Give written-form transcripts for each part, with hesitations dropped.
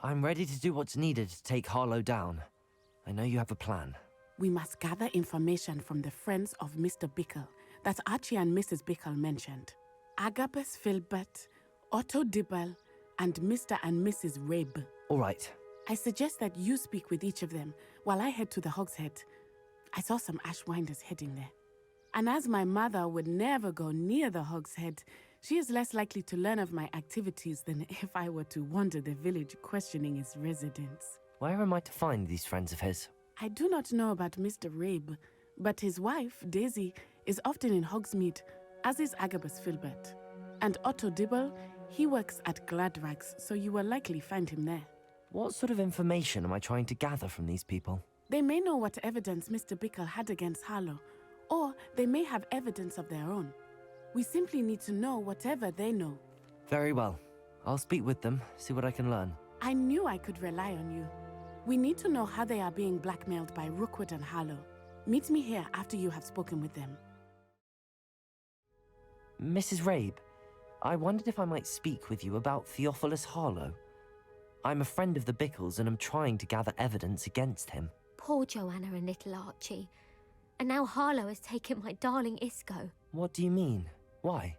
I'm ready to do what's needed to take Harlow down. I know you have a plan. We must gather information from the friends of Mr. Bickle that Archie and Mrs. Bickle mentioned. Agabus Filbert, Otto Dibble, and Mr. and Mrs. Rabe. All right. I suggest that you speak with each of them while I head to the Hogshead. I saw some Ashwinders heading there. And as my mother would never go near the Hogshead, she is less likely to learn of my activities than if I were to wander the village questioning its residents. Where am I to find these friends of his? I do not know about Mr. Rabe, but his wife, Daisy, is often in Hogsmeade, as is Agabus Filbert. And Otto Dibble, he works at Gladrags, so you will likely find him there. What sort of information am I trying to gather from these people? They may know what evidence Mr. Bickle had against Harlow, or they may have evidence of their own. We simply need to know whatever they know. Very well. I'll speak with them, see what I can learn. I knew I could rely on you. We need to know how they are being blackmailed by Rookwood and Harlow. Meet me here after you have spoken with them. Mrs. Rabe, I wondered if I might speak with you about Theophilus Harlow. I'm a friend of the Bickles and am trying to gather evidence against him. Poor Joanna and little Archie. And now Harlow has taken my darling Isco. What do you mean? Why?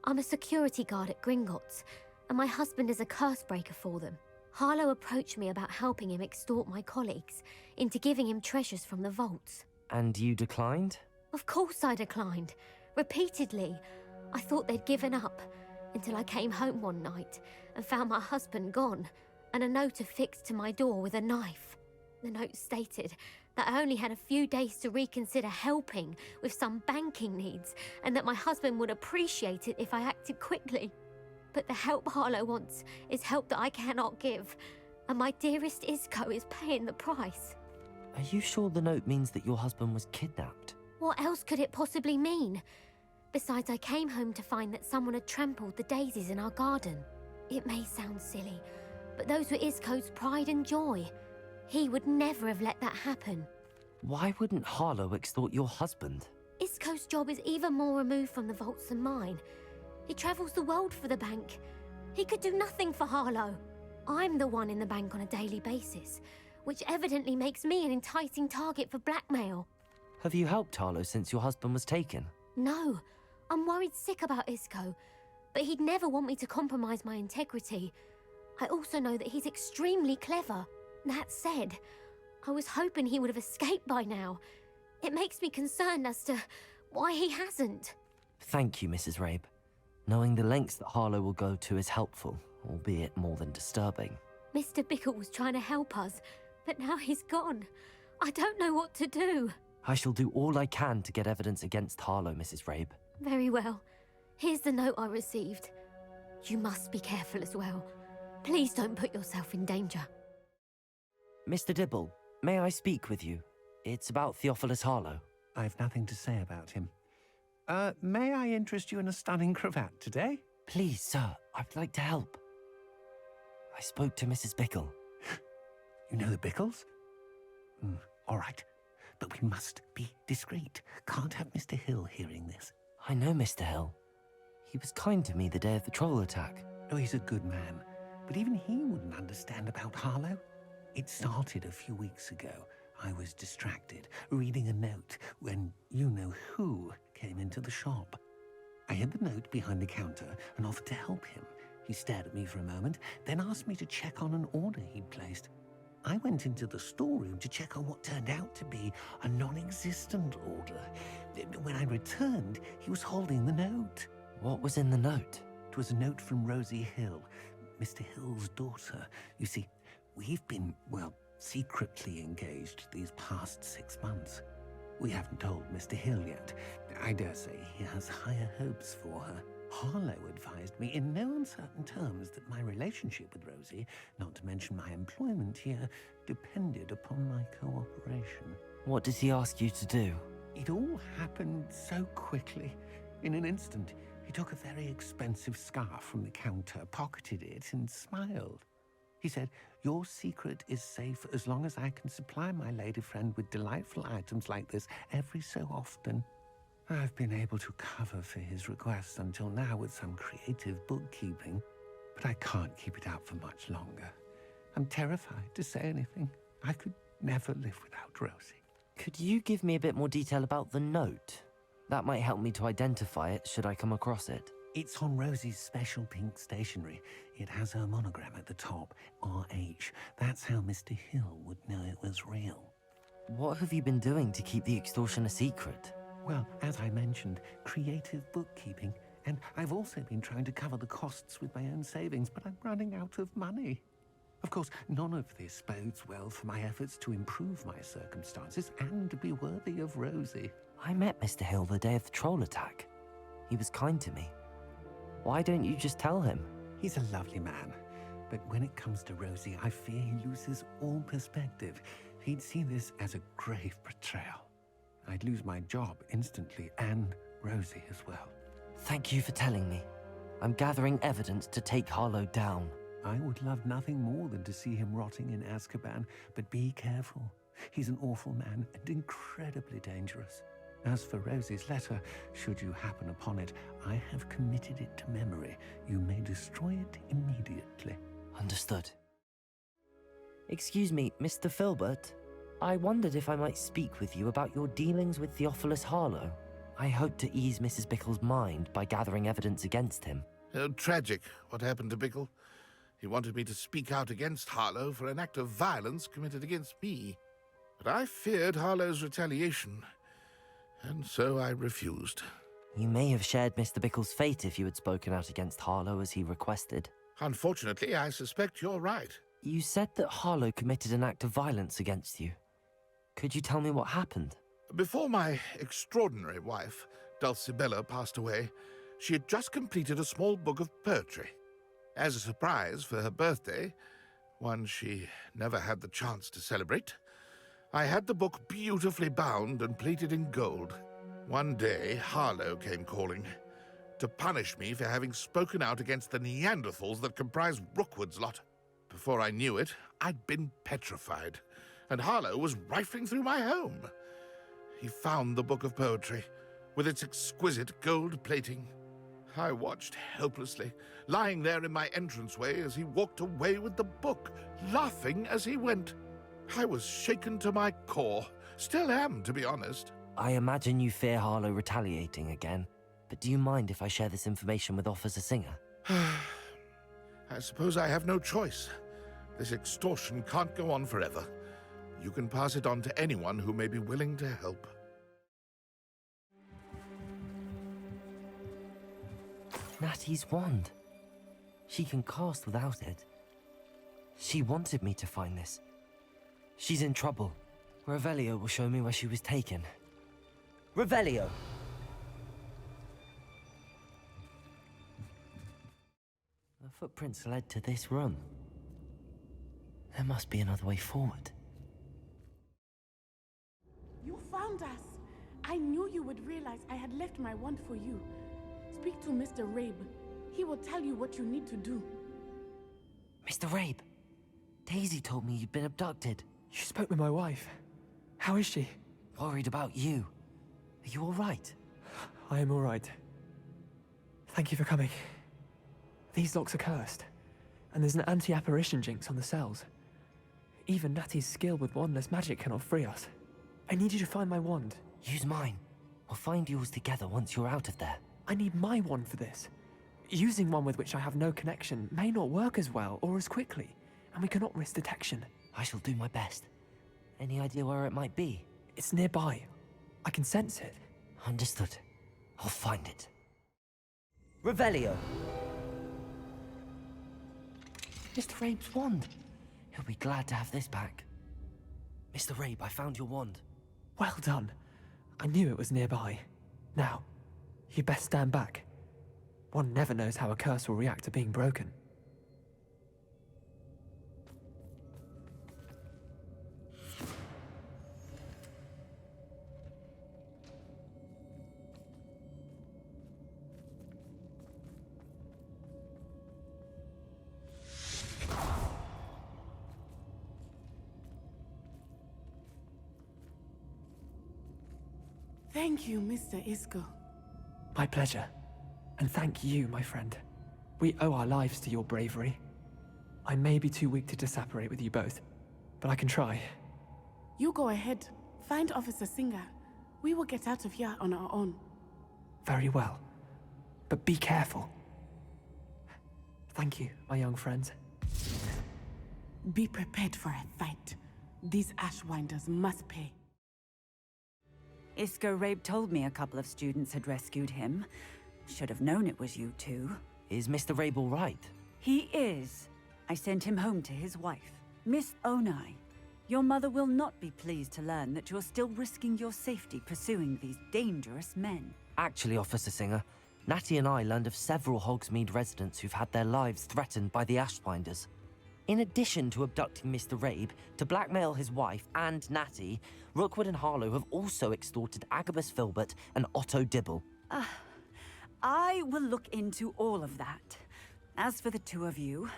I'm a security guard at Gringotts, and my husband is a curse breaker for them. Harlow approached me about helping him extort my colleagues into giving him treasures from the vaults. And you declined? Of course I declined. Repeatedly. I thought they'd given up, until I came home one night and found my husband gone, and a note affixed to my door with a knife. The note stated that I only had a few days to reconsider helping with some banking needs, and that my husband would appreciate it if I acted quickly. But the help Harlow wants is help that I cannot give, and my dearest Isco is paying the price. Are you sure the note means that your husband was kidnapped? What else could it possibly mean? Besides, I came home to find that someone had trampled the daisies in our garden. It may sound silly, but those were Isco's pride and joy. He would never have let that happen. Why wouldn't Harlow extort your husband? Isco's job is even more removed from the vaults than mine. He travels the world for the bank. He could do nothing for Harlow. I'm the one in the bank on a daily basis, which evidently makes me an enticing target for blackmail. Have you helped Harlow since your husband was taken? No, I'm worried sick about Isco, but he'd never want me to compromise my integrity. I also know that he's extremely clever. That said, I was hoping he would have escaped by now. It makes me concerned as to why he hasn't. Thank you, Mrs. Rabe. Knowing the lengths that Harlow will go to is helpful, albeit more than disturbing. Mr. Bickle was trying to help us, but now he's gone. I don't know what to do. I shall do all I can to get evidence against Harlow, Mrs. Rabe. Very well. Here's the note I received. You must be careful as well. Please don't put yourself in danger. Mr. Dibble, may I speak with you? It's about Theophilus Harlow. I've nothing to say about him. May I interest you in a stunning cravat today? Please, sir, I'd like to help. I spoke to Mrs. Bickle. You know the Bickles? All right. But we must be discreet. Can't have Mr. Hill hearing this. I know Mr. Hill. He was kind to me the day of the troll attack. Oh, he's a good man. But even he wouldn't understand about Harlow. It started a few weeks ago. I was distracted, reading a note, when you-know-who came into the shop. I hid the note behind the counter and offered to help him. He stared at me for a moment, then asked me to check on an order he'd placed. I went into the storeroom to check on what turned out to be a non-existent order. When I returned, he was holding the note. What was in the note? It was a note from Rosie Hill, Mr. Hill's daughter. You see, we've been, secretly engaged these past 6 months. We haven't told Mr. Hill yet. I dare say he has higher hopes for her. Harlow advised me in no uncertain terms that my relationship with Rosie, not to mention my employment here, depended upon my cooperation. What does he ask you to do? It all happened so quickly. In an instant, he took a very expensive scarf from the counter, pocketed it, and smiled. He said, "Your secret is safe as long as I can supply my lady friend with delightful items like this every so often." I've been able to cover for his requests until now with some creative bookkeeping, but I can't keep it out for much longer. I'm terrified to say anything. I could never live without Rosie. Could you give me a bit more detail about the note? That might help me to identify it should I come across it. It's on Rosie's special pink stationery. It has her monogram at the top, RH. That's how Mr. Hill would know it was real. What have you been doing to keep the extortion a secret? Well, as I mentioned, creative bookkeeping. And I've also been trying to cover the costs with my own savings, but I'm running out of money. Of course, none of this bodes well for my efforts to improve my circumstances and be worthy of Rosie. I met Mr. Hill the day of the troll attack. He was kind to me. Why don't you just tell him? He's a lovely man, but when it comes to Rosie, I fear he loses all perspective. He'd see this as a grave betrayal. I'd lose my job instantly, and Rosie as well. Thank you for telling me. I'm gathering evidence to take Harlow down. I would love nothing more than to see him rotting in Azkaban, but be careful. He's an awful man and incredibly dangerous. As for Rosie's letter, should you happen upon it, I have committed it to memory. You may destroy it immediately. Understood. Excuse me, Mr. Filbert. I wondered if I might speak with you about your dealings with Theophilus Harlow. I hope to ease Mrs. Bickle's mind by gathering evidence against him. Oh, tragic, what happened to Bickle. He wanted me to speak out against Harlow for an act of violence committed against me. But I feared Harlow's retaliation, and so I refused. You may have shared Mr. Bickle's fate if you had spoken out against Harlow as he requested. Unfortunately, I suspect you're right. You said that Harlow committed an act of violence against you. Could you tell me what happened? Before my extraordinary wife, Dulcibella, passed away, she had just completed a small book of poetry. As a surprise for her birthday, one she never had the chance to celebrate, I had the book beautifully bound and plated in gold. One day, Harlow came calling to punish me for having spoken out against the Neanderthals that comprise Rookwood's lot. Before I knew it, I'd been petrified, and Harlow was rifling through my home. He found the book of poetry, with its exquisite gold plating. I watched helplessly, lying there in my entranceway as he walked away with the book, laughing as he went. I was shaken to my core. Still am, to be honest. I imagine you fear Harlow retaliating again, but do you mind if I share this information with Officer Singer? I suppose I have no choice. This extortion can't go on forever. You can pass it on to anyone who may be willing to help. Natty's wand. She can cast without it. She wanted me to find this. She's in trouble. Revelio will show me where she was taken. Revelio! The footprints led to this room. There must be another way forward. You found us. I knew you would realize I had left my wand for you. Speak to Mr. Rabe. He will tell you what you need to do. Mr. Rabe, Daisy told me you'd been abducted. You spoke with my wife. How is she? Worried about you. Are you all right? I am all right. Thank you for coming. These locks are cursed, and there's an anti-apparition jinx on the cells. Even Natty's skill with wandless magic cannot free us. I need you to find my wand. Use mine. We'll find yours together once you're out of there. I need my wand for this. Using one with which I have no connection may not work as well or as quickly, and we cannot risk detection. I shall do my best. Any idea where it might be? It's nearby. I can sense it. Understood. I'll find it. Revelio! Mr. Rabe's wand. He'll be glad to have this back. Mr. Rabe, I found your wand. Well done. I knew it was nearby. Now, you best stand back. One never knows how a curse will react to being broken. Thank you, Mr. Isco. My pleasure. And thank you, my friend. We owe our lives to your bravery. I may be too weak to disapparate with you both, but I can try. You go ahead. Find Officer Singer. We will get out of here on our own. Very well. But be careful. Thank you, my young friends. Be prepared for a fight. These Ashwinders must pay. Isco Rabe told me a couple of students had rescued him. Should have known it was you two. Is Mr. Rabel right? He is. I sent him home to his wife, Miss Onai. Your mother will not be pleased to learn that you're still risking your safety pursuing these dangerous men. Actually, Officer Singer, Natty and I learned of several Hogsmeade residents who've had their lives threatened by the Ashwinders. In addition to abducting Mr. Rabe to blackmail his wife and Natty, Rookwood and Harlow have also extorted Agabus Filbert and Otto Dibble. I will look into all of that. As for the two of you,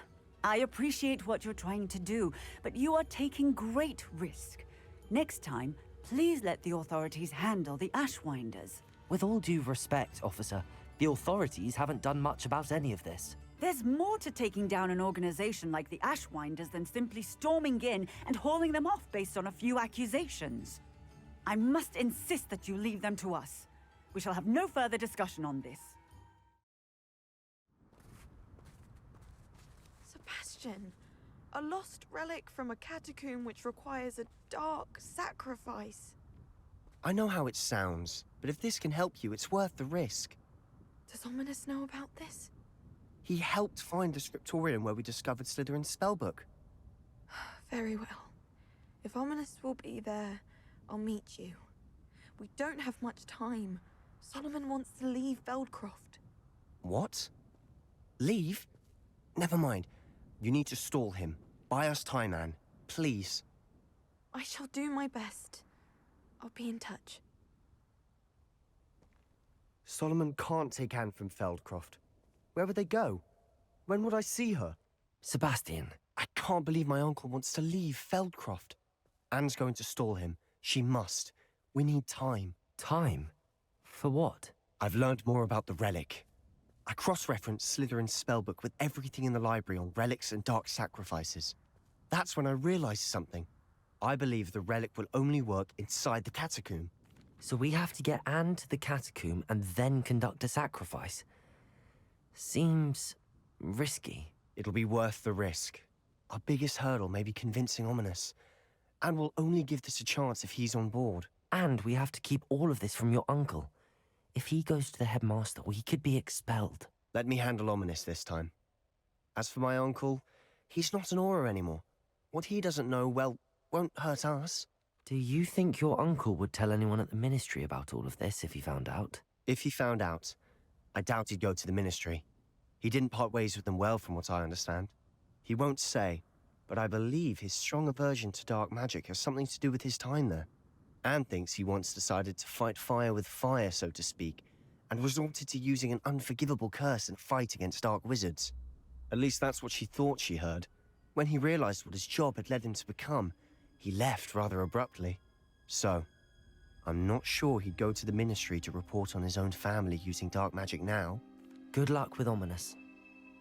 I appreciate what you're trying to do, but you are taking great risk. Next time, please let the authorities handle the Ashwinders. With all due respect, officer, the authorities haven't done much about any of this. There's more to taking down an organization like the Ashwinders than simply storming in and hauling them off based on a few accusations. I must insist that you leave them to us. We shall have no further discussion on this. Sebastian, a lost relic from a catacomb which requires a dark sacrifice. I know how it sounds, but if this can help you, it's worth the risk. Does Ominous know about this? He helped find the scriptorium where we discovered Slytherin's spellbook. Very well. If Ominous will be there, I'll meet you. We don't have much time. Solomon wants to leave Feldcroft. What? Leave? Never mind. You need to stall him. Buy us time, Anne. Please. I shall do my best. I'll be in touch. Solomon can't take Anne from Feldcroft. Where would they go? When would I see her? Sebastian, I can't believe my uncle wants to leave Feldcroft. Anne's going to stall him. She must. We need time. time? For what? I've learned more about the relic. I cross-referenced Slytherin's spellbook with everything in the library on relics and dark sacrifices. That's when I realized something. I believe the relic will only work inside the catacomb. So we have to get Anne to the catacomb and then conduct a sacrifice. Seems risky. It'll be worth the risk. Our biggest hurdle may be convincing Ominous. And we'll only give this a chance if he's on board. And we have to keep all of this from your uncle. If he goes to the headmaster, we could be expelled. Let me handle Ominous this time. As for my uncle, he's not an Auror anymore. What he doesn't know, well, won't hurt us. Do you think your uncle would tell anyone at the Ministry about all of this if he found out? If he found out, I doubt he'd go to the Ministry. He didn't part ways with them well, from what I understand. He won't say, but I believe his strong aversion to dark magic has something to do with his time there. Anne thinks he once decided to fight fire with fire, so to speak, and resorted to using an unforgivable curse in a fight against dark wizards. At least that's what she thought she heard. When he realized what his job had led him to become, he left rather abruptly. So, I'm not sure he'd go to the Ministry to report on his own family using dark magic now. Good luck with Ominous.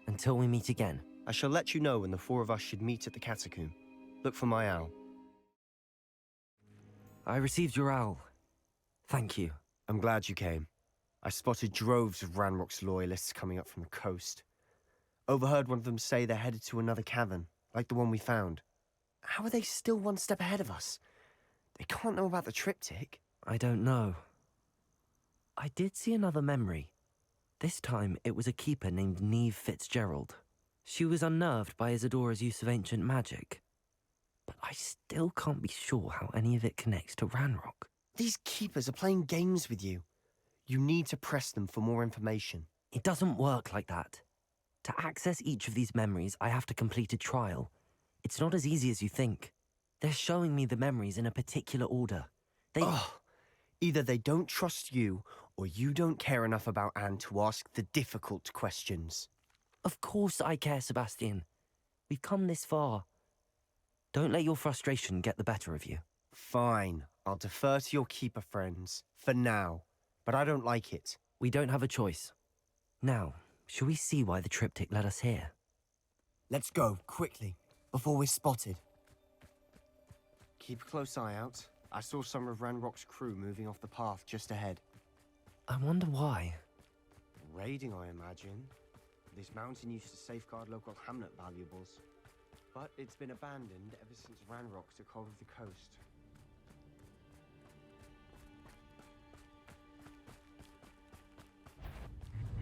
Until we meet again. I shall let you know when the four of us should meet at the catacomb. Look for my owl. I received your owl. Thank you. I'm glad you came. I spotted droves of Ranrock's loyalists coming up from the coast. Overheard one of them say they're headed to another cavern, like the one we found. How are they still one step ahead of us? They can't know about the triptych. I don't know. I did see another memory. This time, it was a keeper named Neve Fitzgerald. She was unnerved by Isadora's use of ancient magic. But I still can't be sure how any of it connects to Ranrock. These keepers are playing games with you. You need to press them for more information. It doesn't work like that. To access each of these memories, I have to complete a trial. It's not as easy as you think. They're showing me the memories in a particular order. Either they don't trust you, or you don't care enough about Anne to ask the difficult questions. Of course I care, Sebastian. We've come this far. Don't let your frustration get the better of you. Fine, I'll defer to your keeper friends, for now. But I don't like it. We don't have a choice. Now, shall we see why the triptych led us here? Let's go, quickly, before we're spotted. Keep a close eye out. I saw some of Ranrock's crew moving off the path just ahead. I wonder why. Raiding, I imagine. This mountain used to safeguard local hamlet valuables. But it's been abandoned ever since Ranrock took hold of the coast.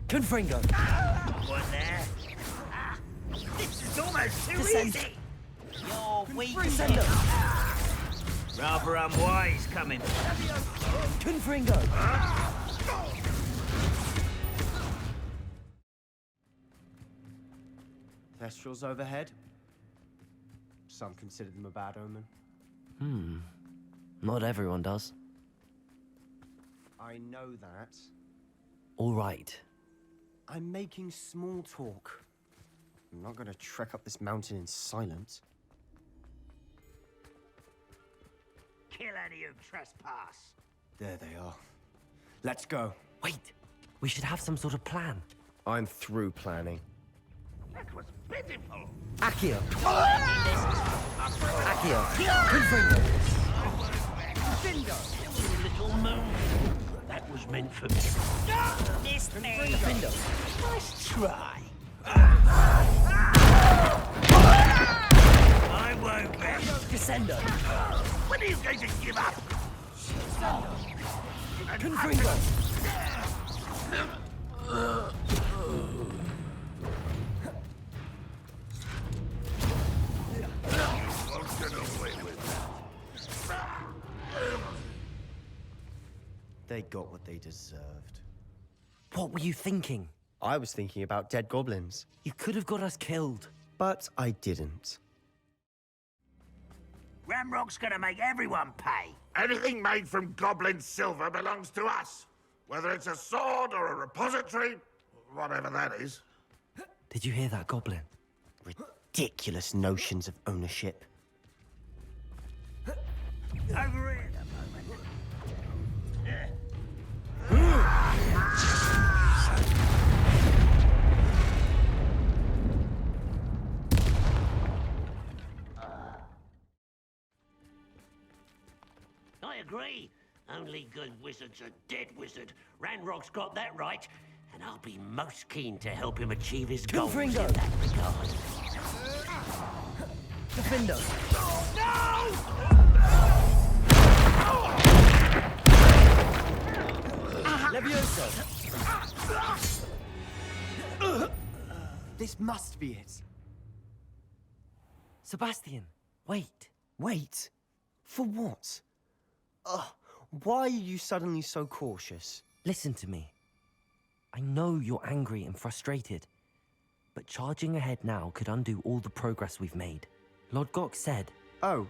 Confringo! One there. This is almost too easy. You're weak. Descendo! Rather unwise coming. Confringo! Thestrals overhead? Some consider them a bad omen. Not everyone does. I know that. All right. I'm making small talk. I'm not gonna trek up this mountain in silence. Kill any who trespass. There they are. Let's go. Wait! We should have some sort of plan. I'm through planning. That was pitiful. Accio! Accio! Confringo! Little moon. That was meant for me. Missed me. Findo! Nice try. I won't let. Descendo! When are you going to give up? Confringo! Won't get away with that. They got what they deserved. What were you thinking? I was thinking about dead goblins, You could have got us killed. but I didn't. Ramrock's gonna make everyone pay. Anything made from goblin silver belongs to us. Whether it's a sword or a repository, whatever that is. Did you hear that, Goblin? Ridiculous notions of ownership. Over here a moment. I agree. Only good wizard's a dead wizard. Ranrock's got that right, and I'll be most keen to help him achieve his goals in Confringo. that regard. Defendo! Levioso! This must be it. Sebastian, wait. Wait. For what? Why are you suddenly so cautious? Listen to me. I know you're angry and frustrated, but charging ahead now could undo all the progress we've made. Lord Gok said... Oh,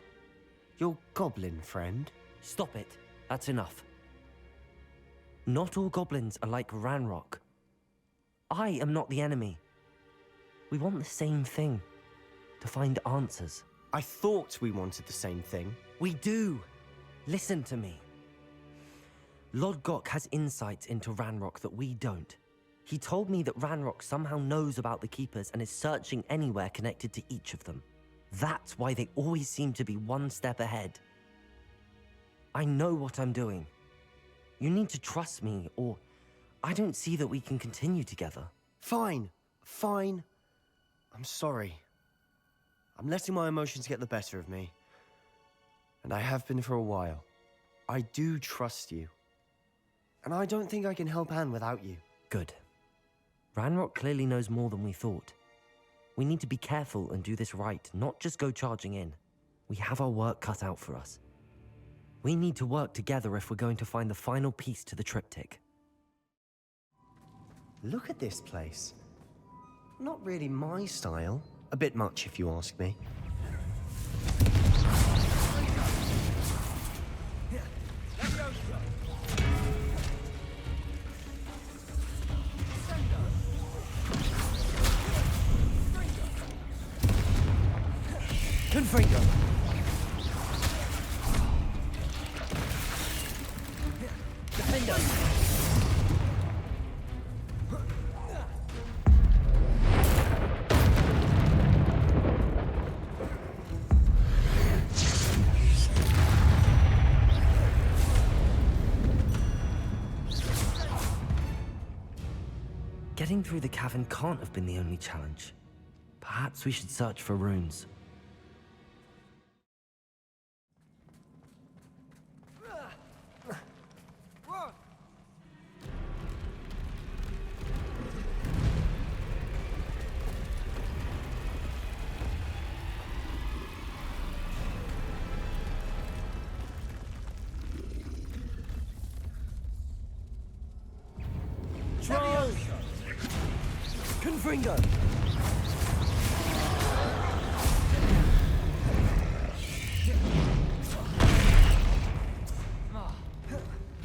your goblin friend? Stop it. That's enough. Not all goblins are like Ranrock. I am not the enemy. We want the same thing. To find answers. I thought we wanted the same thing. We do. Listen to me. Lord Gok has insights into Ranrock that we don't. He told me that Ranrock somehow knows about the Keepers and is searching anywhere connected to each of them. That's why they always seem to be one step ahead. I know what I'm doing. You need to trust me, or I don't see that we can continue together. Fine. Fine. I'm sorry. I'm letting my emotions get the better of me. And I have been for a while. I do trust you. And I don't think I can help Anne without you. Good. Ranrock clearly knows more than we thought. We need to be careful and do this right, not just go charging in. We have our work cut out for us. We need to work together if we're going to find the final piece to the triptych. Look at this place. Not really my style. A bit much, if you ask me. Confringo! Defendo! Getting through the cavern can't have been the only challenge. Perhaps we should search for runes. Confringo!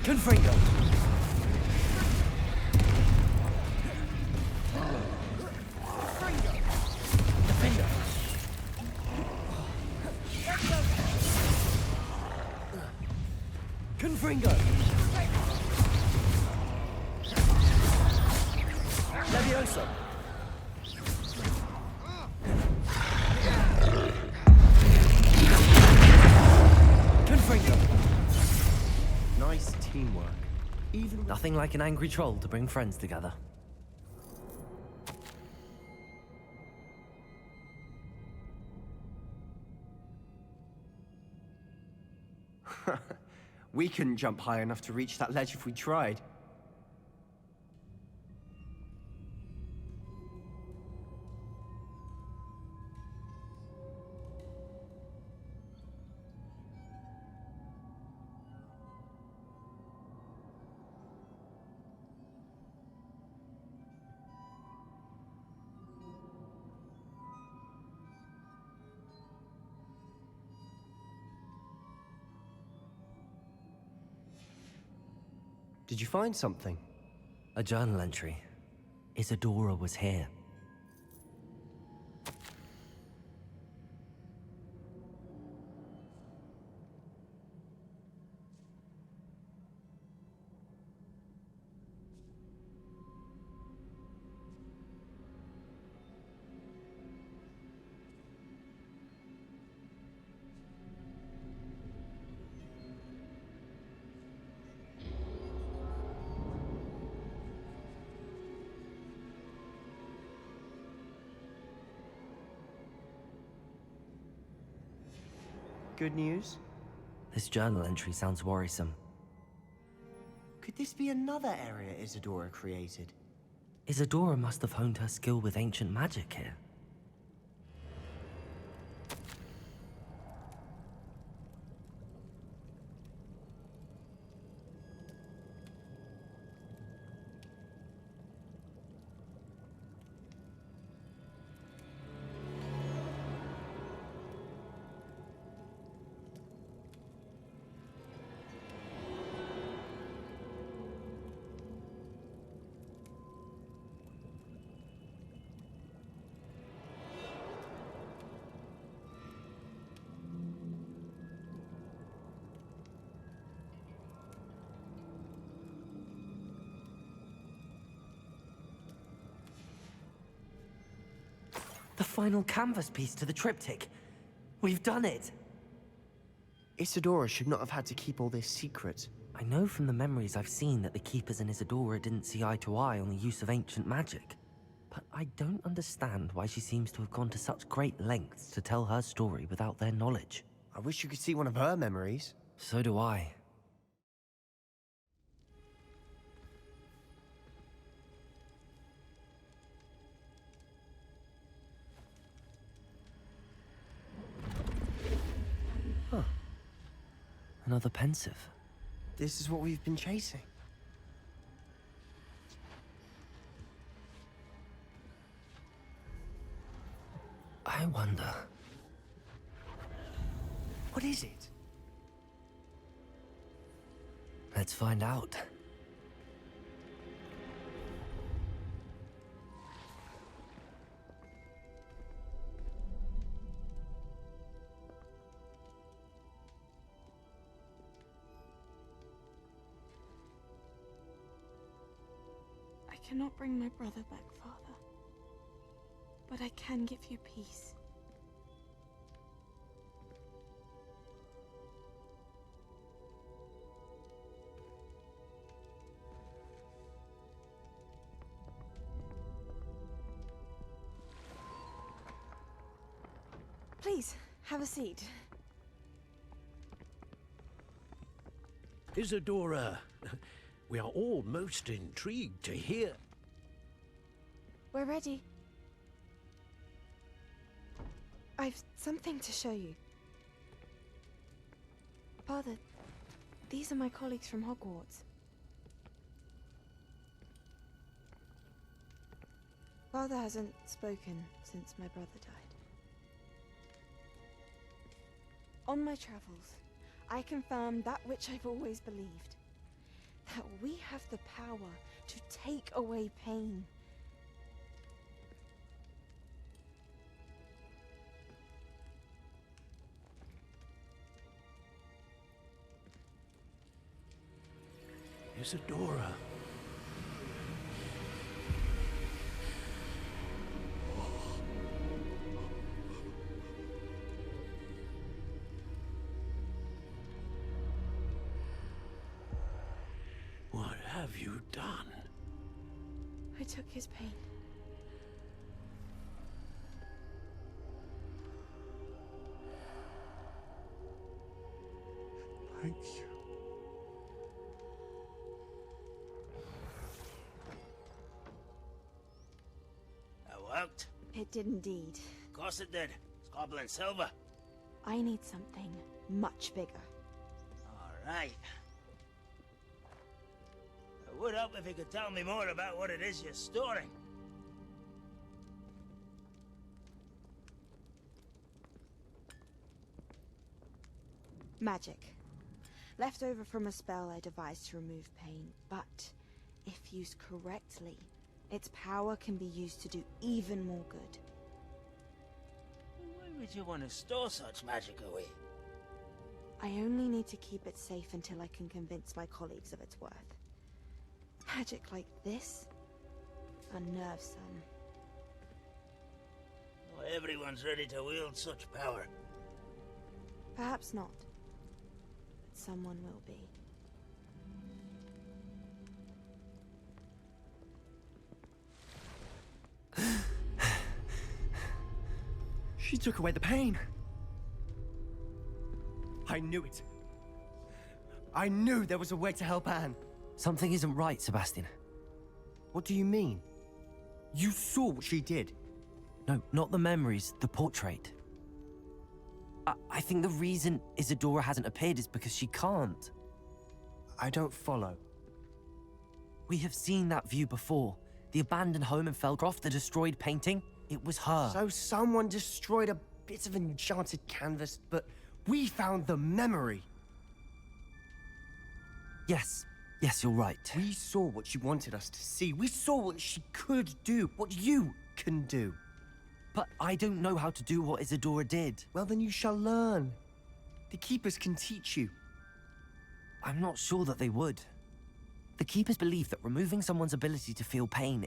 Confringo! Defender! Confringo! Levioso! Confringo! Nice teamwork. Even Nothing like an angry troll to bring friends together. we couldn't jump high enough to reach that ledge if we tried. Did you find something? A journal entry. Isadora was here. Good news? This journal entry sounds worrisome. Could this be another area Isadora created? Isadora must have honed her skill with ancient magic here. The final canvas piece to the triptych. We've done it! Isadora should not have had to keep all this secret. I know from the memories I've seen that the Keepers and Isadora didn't see eye to eye on the use of ancient magic. But I don't understand why she seems to have gone to such great lengths to tell her story without their knowledge. I wish you could see one of her memories. So do I. Huh. Another pensive. This is what we've been chasing. I wonder. What is it? Let's find out. I cannot bring my brother back, Father. But I can give you peace. Please, have a seat. Isadora, we are all most intrigued to hear. We're ready. I've something to show you. Father, these are my colleagues from Hogwarts. Father hasn't spoken since my brother died. On my travels, I confirmed that which I've always believed. That we have the power to take away pain. Isadora. What have you done? I took his pain. Thank you. That worked. It did indeed. Of course it did. It's goblin silver. I need something much bigger. All right. I would help if you could tell me more about what it is you're storing. Magic. Left over from a spell I devised to remove pain, but if used correctly, its power can be used to do even more good. Why would you want to store such magic away? I only need to keep it safe until I can convince my colleagues of its worth. Magic like this unnerves some. Not everyone's ready to wield such power. Perhaps not, but someone will be. She took away the pain. I knew it. I knew there was a way to help Anne. Something isn't right, Sebastian. What do you mean? You saw what she did. No, not the memories, the portrait. I think the reason Isadora hasn't appeared is because she can't. I don't follow. We have seen that view before. The abandoned home in Felcroft, the destroyed painting. It was her. So someone destroyed a bit of enchanted canvas, but we found the memory. Yes, you're right. We saw what she wanted us to see. We saw what she could do, what you can do. But I don't know how to do what Isadora did. Well, then you shall learn. The Keepers can teach you. I'm not sure that they would. The Keepers believe that removing someone's ability to feel pain,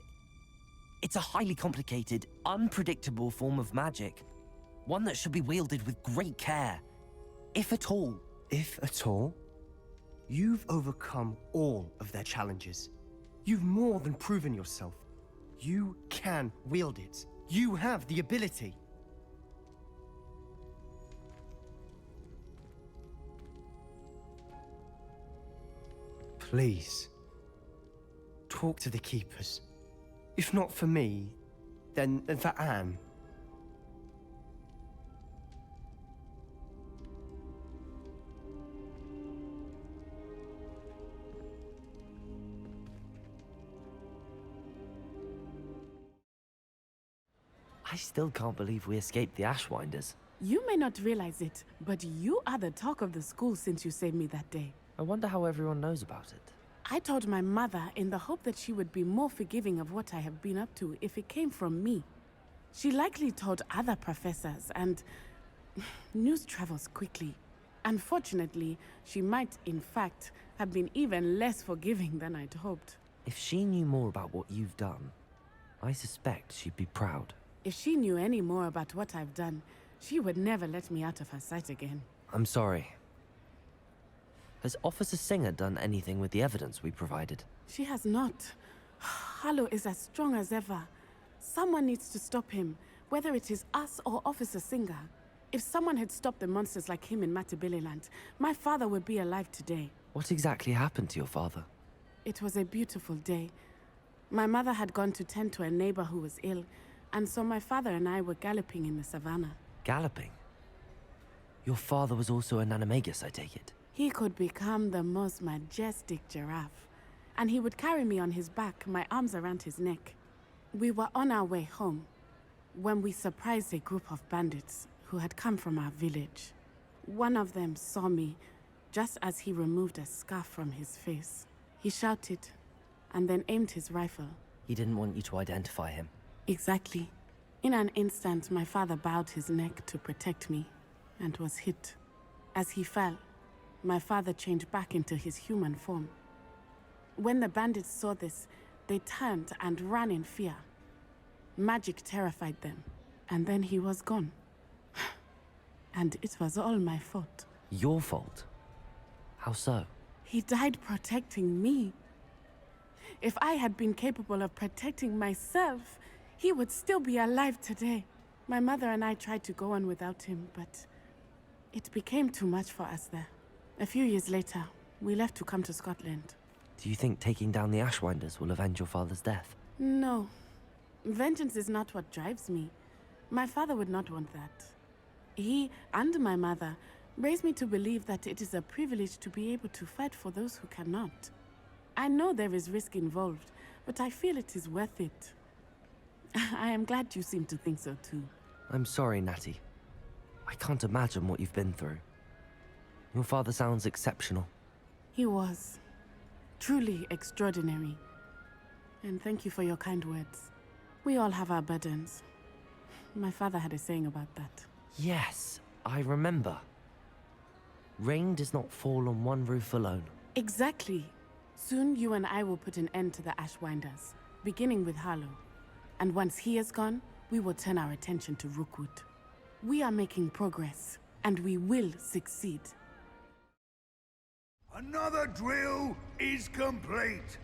it's a highly complicated, unpredictable form of magic. One that should be wielded with great care. If at all. If at all? You've overcome all of their challenges. You've more than proven yourself. You can wield it. You have the ability. Please, talk to the Keepers. If not for me, then for Anne. I still can't believe we escaped the Ashwinders. You may not realize it, but you are the talk of the school since you saved me that day. I wonder how everyone knows about it. I told my mother in the hope that she would be more forgiving of what I have been up to if it came from me. She likely told other professors, and news travels quickly. Unfortunately, she might, in fact, have been even less forgiving than I'd hoped. If she knew more about what you've done, I suspect she'd be proud. If she knew any more about what I've done, she would never let me out of her sight again. I'm sorry. Has Officer Singer done anything with the evidence we provided? She has not. Harlow is as strong as ever. Someone needs to stop him, whether it is us or Officer Singer. If someone had stopped the monsters like him in Matabeleland, my father would be alive today. What exactly happened to your father? It was a beautiful day. My mother had gone to tend to a neighbor who was ill, and so my father and I were galloping in the savannah. Galloping? Your father was also an animagus, I take it? He could become the most majestic giraffe, and he would carry me on his back, my arms around his neck. We were on our way home when we surprised a group of bandits who had come from our village. One of them saw me just as he removed a scarf from his face. He shouted and then aimed his rifle. He didn't want you to identify him. Exactly. In an instant, my father bowed his neck to protect me and was hit. As he fell, my father changed back into his human form. When the bandits saw this, they turned and ran in fear. Magic terrified them, and then he was gone. And it was all my fault. Your fault? How so? He died protecting me. If I had been capable of protecting myself, he would still be alive today. My mother and I tried to go on without him, but it became too much for us there. A few years later, we left to come to Scotland. Do you think taking down the Ashwinders will avenge your father's death? No. Vengeance is not what drives me. My father would not want that. He and my mother raised me to believe that it is a privilege to be able to fight for those who cannot. I know there is risk involved, but I feel it is worth it. I am glad you seem to think so too. I'm sorry, Natty. I can't imagine what you've been through. Your father sounds exceptional. He was. Truly extraordinary. And thank you for your kind words. We all have our burdens. My father had a saying about that. Yes, I remember. Rain does not fall on one roof alone. Exactly. Soon you and I will put an end to the Ashwinders, beginning with Harlow. And once he is gone, we will turn our attention to Rookwood. We are making progress, and we will succeed. Another drill is complete.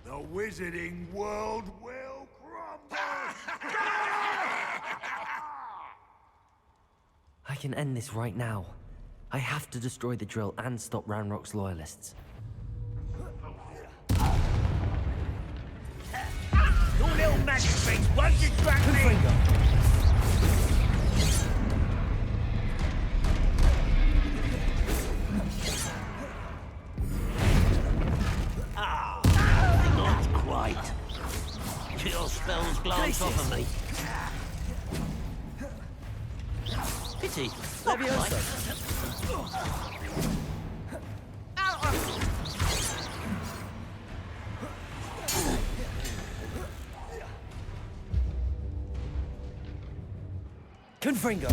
The wizarding world will crumble. I can end this right now. I have to destroy the drill and stop Ranrock's loyalists. Your little magic things won't distract me! Not quite. Your spells glance off of me. Pity. Not quite. Confringo!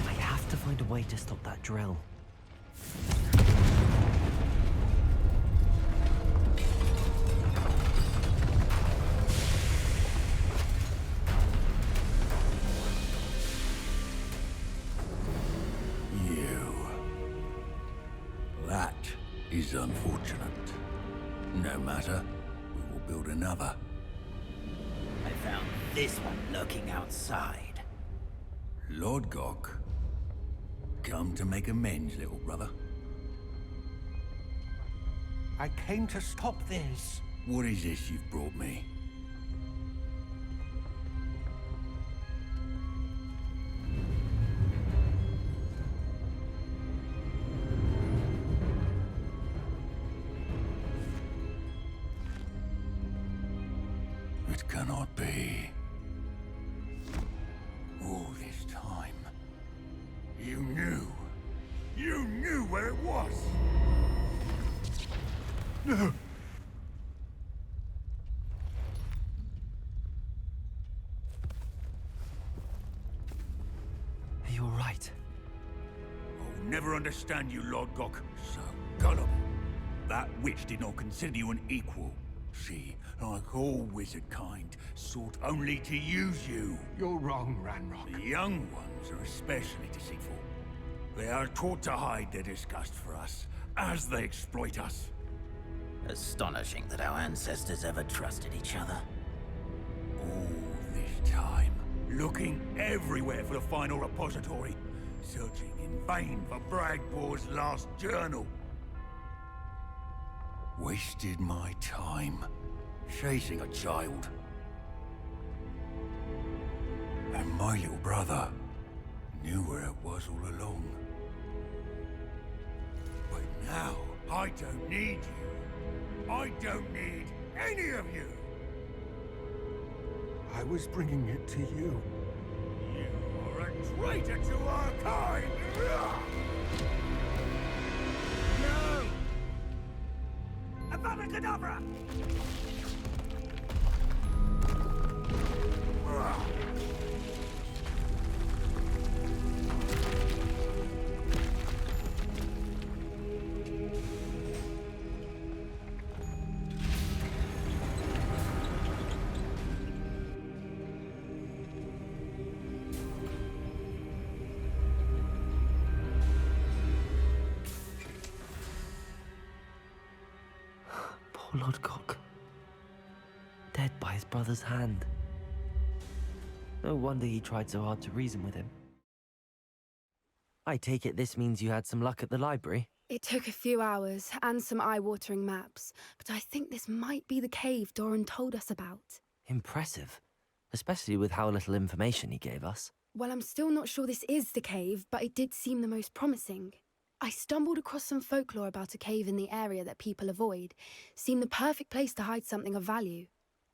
I have to find a way to stop that drill. That is unfortunate. No matter, we will build another. I found this one lurking outside. Lord Gok, come to make amends, little brother. I came to stop this. What is this you've brought me? It cannot be. All this time, you knew. You knew where it was. No. You're right. I'll never understand you, Lord Gok. So gullible. That witch did not consider you an equal. She, like all wizard kind, sought only to use you. You're wrong, Ranrock. The young ones are especially deceitful. They are taught to hide their disgust for us, as they exploit us. Astonishing that our ancestors ever trusted each other. All this time, looking everywhere for the final repository, searching in vain for Bragbor's last journal. Wasted my time, chasing a child. And my little brother knew where it was all along. But now, I don't need you. I don't need any of you. I was bringing it to you. You are a traitor to our kind! No! Avada-kedavra! Poor Lodgok. Dead by his brother's hand. No wonder he tried so hard to reason with him. I take it this means you had some luck at the library? It took a few hours and some eye-watering maps, but I think this might be the cave Doran told us about. Impressive. Especially with how little information he gave us. Well, I'm still not sure this is the cave, but it did seem the most promising. I stumbled across some folklore about a cave in the area that people avoid. Seemed the perfect place to hide something of value.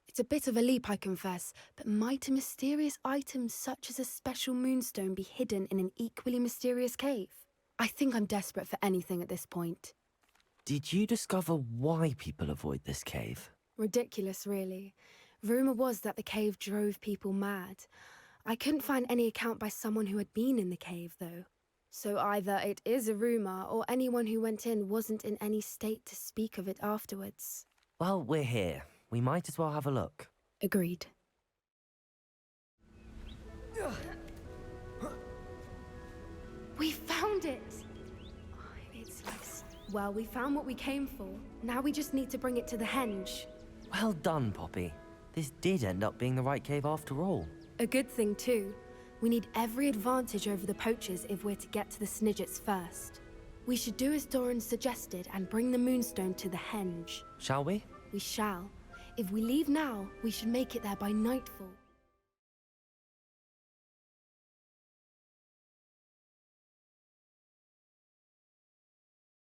It's a bit of a leap, I confess, but might a mysterious item such as a special moonstone be hidden in an equally mysterious cave? I think I'm desperate for anything at this point. Did you discover why people avoid this cave? Ridiculous, really. Rumour was that the cave drove people mad. I couldn't find any account by someone who had been in the cave, though. So either it is a rumour, or anyone who went in wasn't in any state to speak of it afterwards. Well, we're here. We might as well have a look. Agreed. We found it! It's like... Well, we found what we came for. Now we just need to bring it to the henge. Well done, Poppy. This did end up being the right cave after all. A good thing, too. We need every advantage over the poachers if we're to get to the Snidgets first. We should do as Doran suggested and bring the moonstone to the henge. Shall we? We shall. If we leave now, we should make it there by nightfall.